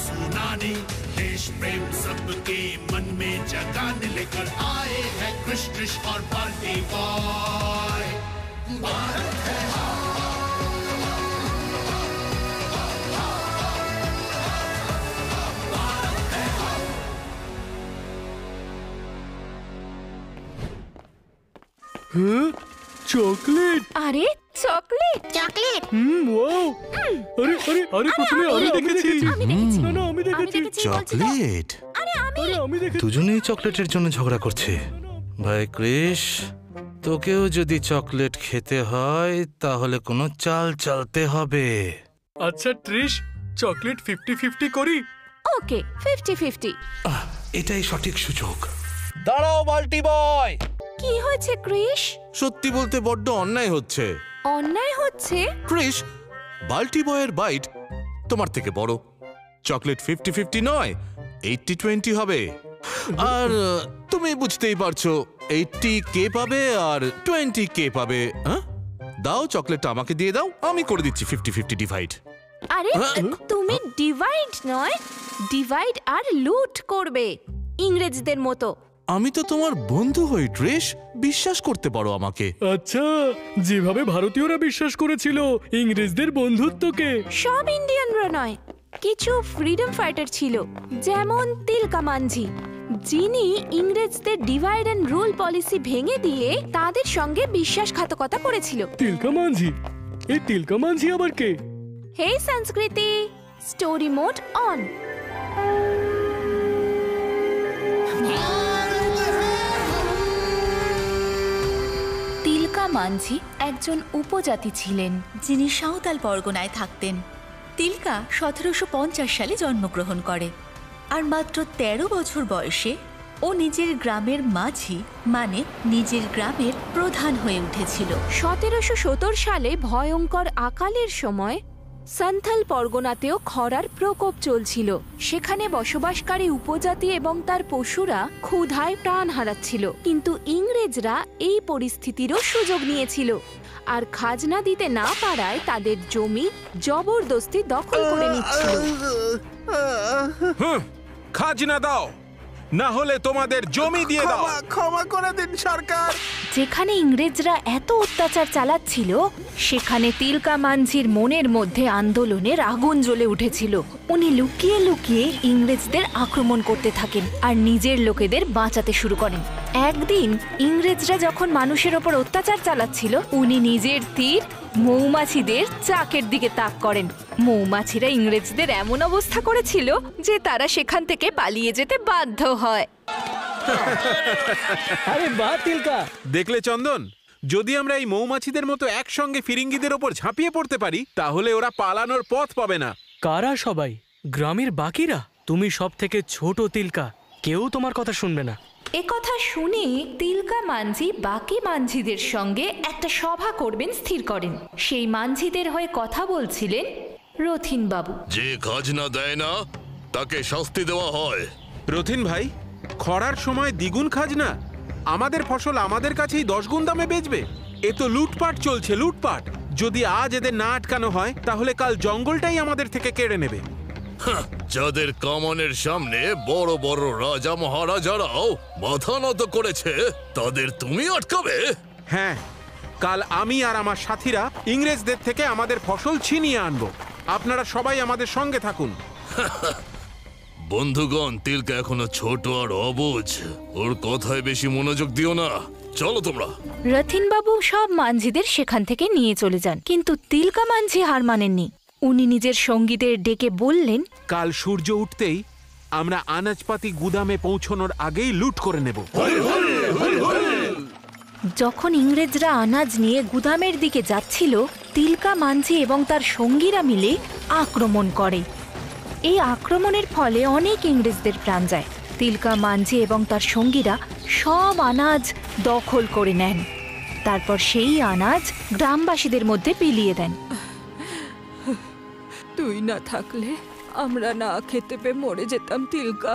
सुनाने, देश प्रेम सबके मन में जगाने लेकर आए हैं कृष कृष और बाल्टी बॉय। भारत है চকলেট। আরে চকলেট চকলেট। ওয়াও। আরে আরে আরে প্রথমে আমি দেখেছি। না না আমি দেখেছি। চকলেট? আরে আমি দেখেছি। দুজনেই চকলেটের জন্য ঝগড়া করছে। ভাই কৃষ, তোকেও যদি চকলেট খেতে হয় তাহলে কোনো চাল চালতে হবে। আচ্ছা ত্রিশ, চকলেট 50-50 করি। ওকে 50-50। এটাই সঠিক সুযোগ। দাঁড়াও বাল্টি বয়। কি হয়েছে কৃষ? সত্যি বলতে বড্ড অন্যায় হচ্ছে। অন্যায় হচ্ছে? কৃষ, বাল্টি বয়ের বাইট তোমার থেকে বড়। চকলেট 50-50 নয়, 80-20 হবে। আর তুমি বুঝতেই পারছো 80 কে পাবে আর 20 কে পাবে। দাও চকলেটটা আমাকে দিয়ে দাও, আমি করে দিচ্ছি 50-50 ডিভাইড। আরে তুমি ডিভাইড নয়, ডিভাইড আর লুট করবে ইংরেজদের মতো। আমি তো তোমার বন্ধু হই ত্রিশ, বিশ্বাস করতে পারো আমাকে। আচ্ছা, যেভাবে ভারতীয়রা বিশ্বাস করেছিল ইংরেজদের বন্ধুত্বকে। সব ইন্ডিয়ানরা নয়, কিছু ফ্রিডম ফাইটার ছিল, যেমন তিলকা মাঝি, যিনি ইংরেজদের ডিভাইড এন্ড রুল পলিসি ভেঙে দিয়ে তাদের সঙ্গে বিশ্বাসঘাতকতা করেছিল। তিলকা মাঝি? এই তিলকা মাঝি আবার কে? হে সংস্কৃতি, স্টোরি মোড অন। তিলকা মাঝি একজন উপজাতি ছিলেন, যিনি সাঁওতাল পরগনায় থাকতেন। তিলকা 1750 সালে জন্মগ্রহণ করে, আর মাত্র 13 বছর বয়সে ও নিজের গ্রামের মাঝি মানে নিজের গ্রামের প্রধান হয়ে উঠেছিল। 1717 সালে ভয়ঙ্কর আকালের সময় সান্থাল পরগনাতেও খরার প্রকোপ চলছিল। সেখানে বসবাসকারী উপজাতি এবং তার পশুরা ক্ষুধায় প্রাণ হারাচ্ছিল, কিন্তু ইংরেজরা এই পরিস্থিতিরও সুযোগ নিয়েছিল আর খাজনা দিতে না পারায় তাদের জমি জবরদস্তি দখল করে নিচ্ছিল। খাজনা দাও, না হলে তোমাদের জমি দিয়ে দাও। ক্ষমা করে দিন সরকার। যেখানে ইংরেজরা এত অত্যাচার চালাচ্ছিল, সেখানে তিলকা মাঝির মনের মধ্যে আন্দোলনের আগুন জ্বলে উঠেছিল। উনি লুকিয়ে লুকিয়ে ইংরেজদের আক্রমণ করতে থাকেন আর নিজের লোকেদের বাঁচাতে শুরু করেন। একদিন ইংরেজরা যখন মানুষের ওপর অত্যাচার চালাচ্ছিল, উনি নিজের তীর মৌমাছিদের চাকের দিকে তাক করেন। মৌমাছিরা ইংরেজদের এমন অবস্থা করেছিল যে তারা সেখান থেকে পালিয়ে যেতে বাধ্য হয়। আরে বাহ তিলকা! দেখলে চন্দন, যদি আমরা এই মৌমাছিদের মতো একসঙ্গে ফিরিঙ্গিদের ওপর ঝাঁপিয়ে পড়তে পারি, তাহলে ওরা পালানোর পথ পাবে না। কারা সবাই? গ্রামের বাকিরা? তুমি সব থেকে ছোট তিলকা, কেউ তোমার কথা শুনবে না। একথা শুনে তিলকা মাঝি বাকি মাঝিদের সঙ্গে একটা সভা করবেন স্থির করেন। সেই মাঝিদের হয়ে কথা বলছিলেন রথিন বাবু। যে খাজনা দেয় না তাকে শাস্তি দেওয়া হয়। রথিন ভাই, খরার সময় দ্বিগুণ খাজনা? আমাদের ফসল আমাদের কাছেই 10 গুণ দামে বেচবে? এ তো লুটপাট চলছে, লুটপাট। যদি আজ এদের না আটকানো হয়, তাহলে কাল জঙ্গলটাই আমাদের থেকে কেড়ে নেবে। যাদের কামানের সামনে বড় বড় রাজা মহারাজারাও মাথা নত করেছে, তাদের তুমি আটকাবে? হ্যাঁ, কাল আমি আর আমার সাথীরা ইংরেজদের থেকে আমাদের ফসল ছিনিয়ে আনবো। আপনারা সবাই আমাদের সঙ্গে থাকুন। বন্ধুগণ, তিলকা এখনো ছোট আর অবুঝ, ওর কথায় বেশি মনোযোগ দিও না। চলো তোমরা। রথিন বাবু সব মাঝিদের সেখান থেকে নিয়ে চলে যান, কিন্তু তিলকা মাঝি হার মানেননি। উনি নিজের সঙ্গীদের ডেকে বললেন, কাল সূর্য উঠতেই আমরা আনাজপাতি গুদামে পৌঁছানোর আগেই লুট করে নেব। যখন ইংরেজরা আনাজ নিয়ে গুদামের দিকে যাচ্ছিল, তিলকা মাঝি এবং তার সঙ্গীরা মিলে আক্রমণ করে। এই আক্রমণের ফলে অনেক ইংরেজদের প্রাণ যায়। তিলকা মাঝি এবং তার সঙ্গীরা সব আনাজ দখল করে নেন। তারপর সেই আনাজ গ্রামবাসীদের মধ্যে বিলিয়ে দেন। তুই না থাকলে আমরা না খেতে পেয়ে মরে যেতাম তিলকা।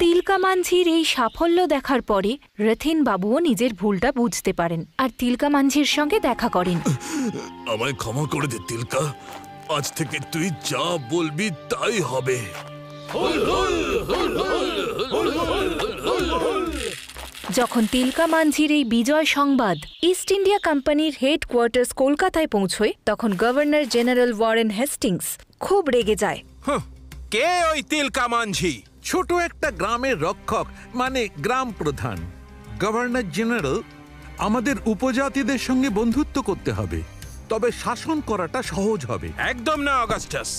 তিলকা মাঝির এই সাফল্য দেখার পরে রথিন বাবুও নিজের ভুলটা বুঝতে পারেন আর তিলকা মাঝির সঙ্গে দেখা করেন। আমায় ক্ষমা করে দে তিলকা, আজ থেকে তুই যা বলবি তাই হবে। যখন তিলকা মাঞ্ঝির এই বিজয় সংবাদ ইস্ট ইন্ডিয়া কোম্পানির হেডকোয়ার্টার্স কলকাতায় পৌঁছয়, তখন গভর্নর জেনারেল ওয়ারেন হেস্টিংস খুব রেগে যায়। কে ওই তিলকা মাঞ্ঝি? ছোট একটা গ্রামের রক্ষক, মানে গ্রাম প্রধান। গভর্নর জেনারেল, আমাদের উপজাতিদের সঙ্গে বন্ধুত্ব করতে হবে, তবে শাসন করাটা সহজ হবে। একদম না অগাস্টাস,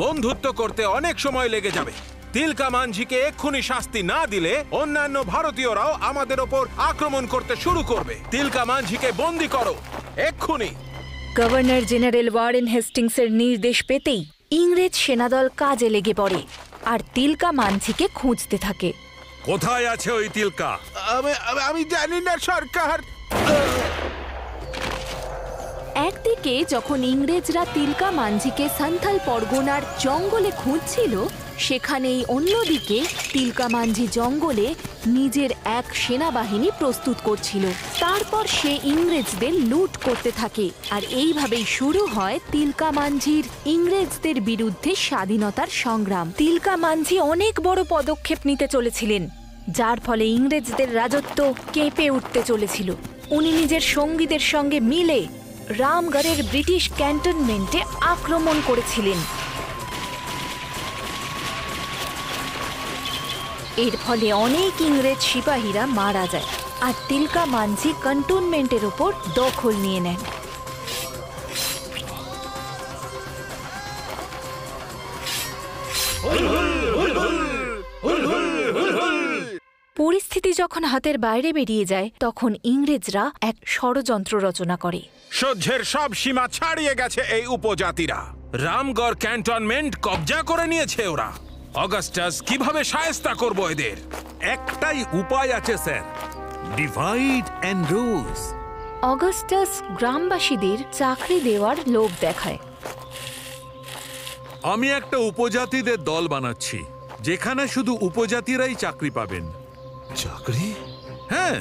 বন্ধুত্ব করতে অনেক সময় লেগে যাবে। তিলকা মাঞ্ঝিকে এক্ষুনি শাস্তি না দিলে অন্যান্য ভারতীয়রাও আমাদের ওপর আক্রমণ করতে শুরু করবে। তিলকা মাঞ্ঝিকে বন্দি করো এক্ষুনি। গভর্নর জেনারেল ওয়ারেন হেস্টিংসের নির্দেশ পেতেই ইংরেজ সেনাদল কাজে লেগে পড়ে আর তিলকা মাঞ্ঝিকে খুঁজতে থাকে। কোথায় আছে ওই তিলকা? আমি জানি না সরকার। একদিকে যখন ইংরেজরা তিলকা মাঞ্ঝিকে সান্থাল পরগনার জঙ্গলে খুঁজছিল, সেখানেই অন্যদিকে তিলকা মাঞ্ঝি জঙ্গলে নিজের এক সেনাবাহিনী প্রস্তুত করছিল। তারপর সে ইংরেজদের লুট করতে থাকে, আর এইভাবেই শুরু হয় তিলকা মাঞ্ঝির ইংরেজদের বিরুদ্ধে স্বাধীনতার সংগ্রাম। তিলকা মাঞ্ঝি অনেক বড় পদক্ষেপ নিতে চলেছিলেন, যার ফলে ইংরেজদের রাজত্ব কেঁপে উঠতে চলেছিল। উনি নিজের সঙ্গীদের সঙ্গে মিলে রামগড়ের ব্রিটিশ ক্যান্টনমেন্টে আক্রমণ করেছিলেন। এর ফলে অনেক ইংরেজ সিপাহীরা মারা যায়, আর তিলকা মাঞ্ঝি ক্যান্টনমেন্টের ওপর দখল নিয়ে নেন। পরিস্থিতি যখন হাতের বাইরে বেরিয়ে যায়, তখন ইংরেজরা এক ষড়যন্ত্র রচনা করে। সহ্যের সব সীমা ছাড়িয়ে গেছে এই উপজাতিরা। রামগড় ক্যান্টনমেন্ট কবজা করে নিয়েছে ওরা। অগাস্টাস, কিভাবে শায়েস্তা করব এদের? একটাই উপায় আছে sir, divide and rules. Augustus গ্রামবাসীদের চাকরি দেওয়ার লোভ দেখায়। আমি একটা উপজাতিদের দল বানাচ্ছি, যেখানে শুধু উপজাতিরাই চাকরি পাবেন। চাকরি? হ্যাঁ,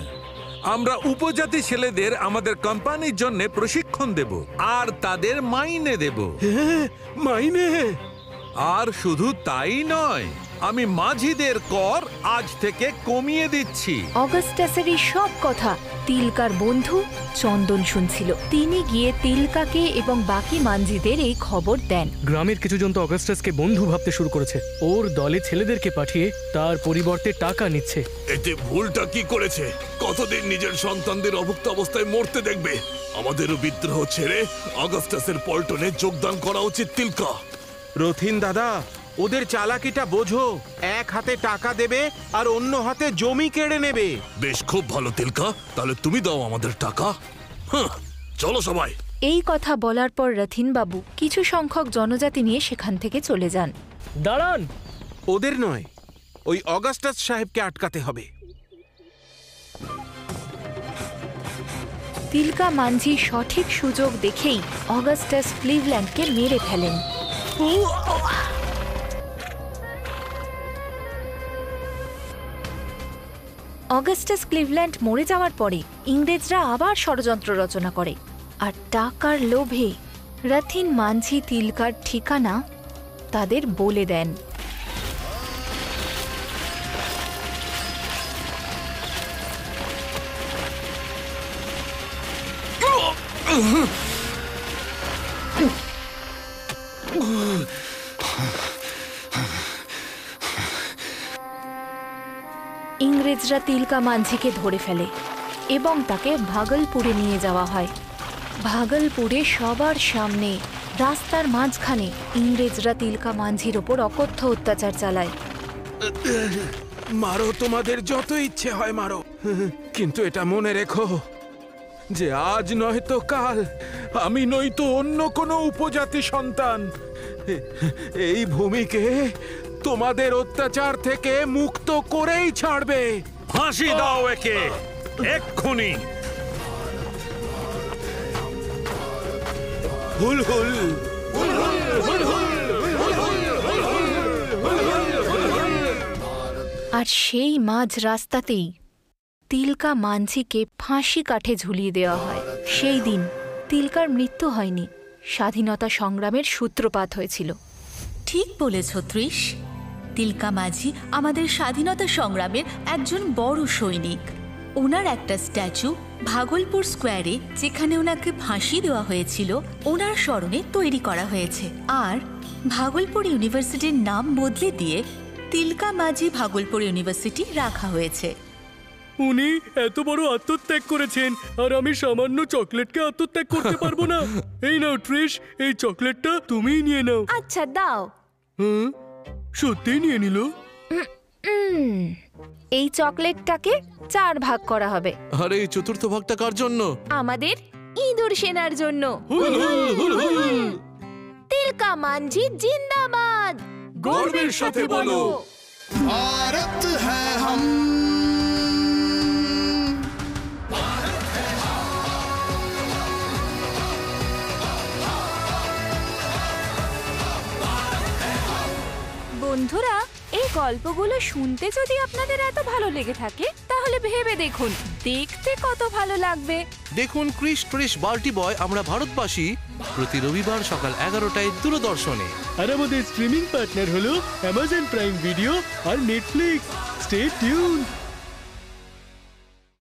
আমরা উপজাতি ছেলেদের আমাদের কোম্পানির জন্য প্রশিক্ষণ দেব আর তাদের মাইনে দেব। মাইনে? আর শুধু তাই নয়, আমি মাঝিদের কর আজ থেকে কমিয়ে দিচ্ছি। অগাস্টাসের এই সব কথা তিলকার বন্ধু চন্দন শুনছিল। তিনি গিয়ে তিলকাকে এবং বাকি মাঞ্ঝিদের এই খবর দেন। গ্রামের কিছু জন তো অগাস্টাসকে বন্ধু ভাবতে শুরু করেছে। ওর দলে ছেলেদেরকে পাঠিয়ে তার পরিবর্তে টাকা নিচ্ছে। এতে ভুলটা কি করেছে? কতদিন নিজের সন্তানদের অভুক্ত অবস্থায় মরতে দেখবে? আমাদেরও বিদ্রোহ ছেড়ে অগাস্টাসের পল্টনে যোগদান করা উচিত তিলকা। রথিন দাদা, ওদের চালাকিটা বোঝো। এক হাতে টাকা দেবে আর অন্য হাতে জমি কেড়ে নেবে। বেশ, খুব ভালো তিলকা, তাহলে তুমি দাও আমাদের টাকা। চলো সবাই। এই কথা বলার পর রথিন বাবু কিছু সংখ্যক জনজাতি নিয়ে সেখান থেকে চলে যান। দাঁড়ান! ওদের নয়, ওই অগাস্টাস সাহেবকে আটকাতে হবে। তিলকা মাঞ্ঝি সঠিক সুযোগ দেখেই অগাস্টাস ক্লিভল্যান্ডকে মেরে ফেলেন। অগাস্টাস ক্লিভল্যান্ড মরে যাওয়ার পরে ইংরেজরা আবার ষড়যন্ত্র রচনা করে, আর টাকার লোভে রথিন মাঞ্ঝি তিলকার ঠিকানা তাদের বলে দেন। ইংরেজরা তিলকা মাঞ্ঝিকে ধরে ফেলে এবং তাকে ভাগলপুরে নিয়ে যাওয়া হয়। ভাগলপুরে সবার সামনে রাস্তার মাঝখানে ইংরেজরা তিলকা মাঞ্ঝির ওপর অকথ্য অত্যাচার চালায়। মারো, তোমাদের যত ইচ্ছে হয় মারো, কিন্তু এটা মনে রেখো যে আজ নয়তো কাল আমি নয়তো অন্য কোনো উপজাতি সন্তান এই ভূমিকে তোমাদের অত্যাচার থেকে মুক্ত করেই ছাড়বে। ফাঁসি দাও একে এক্ষুনি। হুল হুল। আর সেই মাঝ রাস্তাতেই তিলকা মাঞ্ঝিকে ফাঁসি কাঠে ঝুলিয়ে দেওয়া হয়। সেই দিন তিলকার মৃত্যু হয়নি, স্বাধীনতা সংগ্রামের সূত্রপাত হয়েছিল। ঠিক বলেছ ত্রিশ। তিলকা মাঝি আমাদের স্বাধীনতা সংগ্রামের একজন বড় সৈনিক। ওনার একটা স্ট্যাচু ভাগলপুর স্কোয়ারে, যেখানে ওনাকে ফাঁসি দেওয়া হয়েছিল, ওনার স্মরণে তৈরি করা হয়েছে। আর ভাগলপুর ইউনিভার্সিটির নাম বদলে দিয়ে তিলকা মাঝি ভাগলপুর ইউনিভার্সিটি রাখা হয়েছে। উনি এত বড় আত্মত্যাগ করেছেন, আর আমি সামান্য চকলেটকে আত্মত্যাগ করতে পারবো না। এই নাও ট্রিশ, এই চকলেটটা তুমিই নিয়ে নাও। আচ্ছা দাও। হ্যাঁ, সত্যিই নিয়ে নিল। এই চকলেটটাকে 4 ভাগ করা হবে। আরে এই চতুর্থ ভাগটা কার জন্য? আমাদের ইঁদুর সেনার জন্য। তিলকা মাঝি জিন্দাবাদ। গর্বের সাথে বলো। भारत है हम। বন্ধুরা, এই গল্পগুলো শুনতে যদি আপনাদের এত ভালো লেগে থাকে, তাহলে ভেবে দেখুন দেখতে কত ভালো লাগবে। দেখুন ক্রিশ ট্রিশ বাল্টি বয় আমরা ভারতবাসী প্রতি রবিবার সকাল 11টায় দূরদর্শনে। আর আমাদের স্ট্রিমিং পার্টনার হলো অ্যামাজন প্রাইম ভিডিও আর নেটফ্লিক্স। Stay tuned.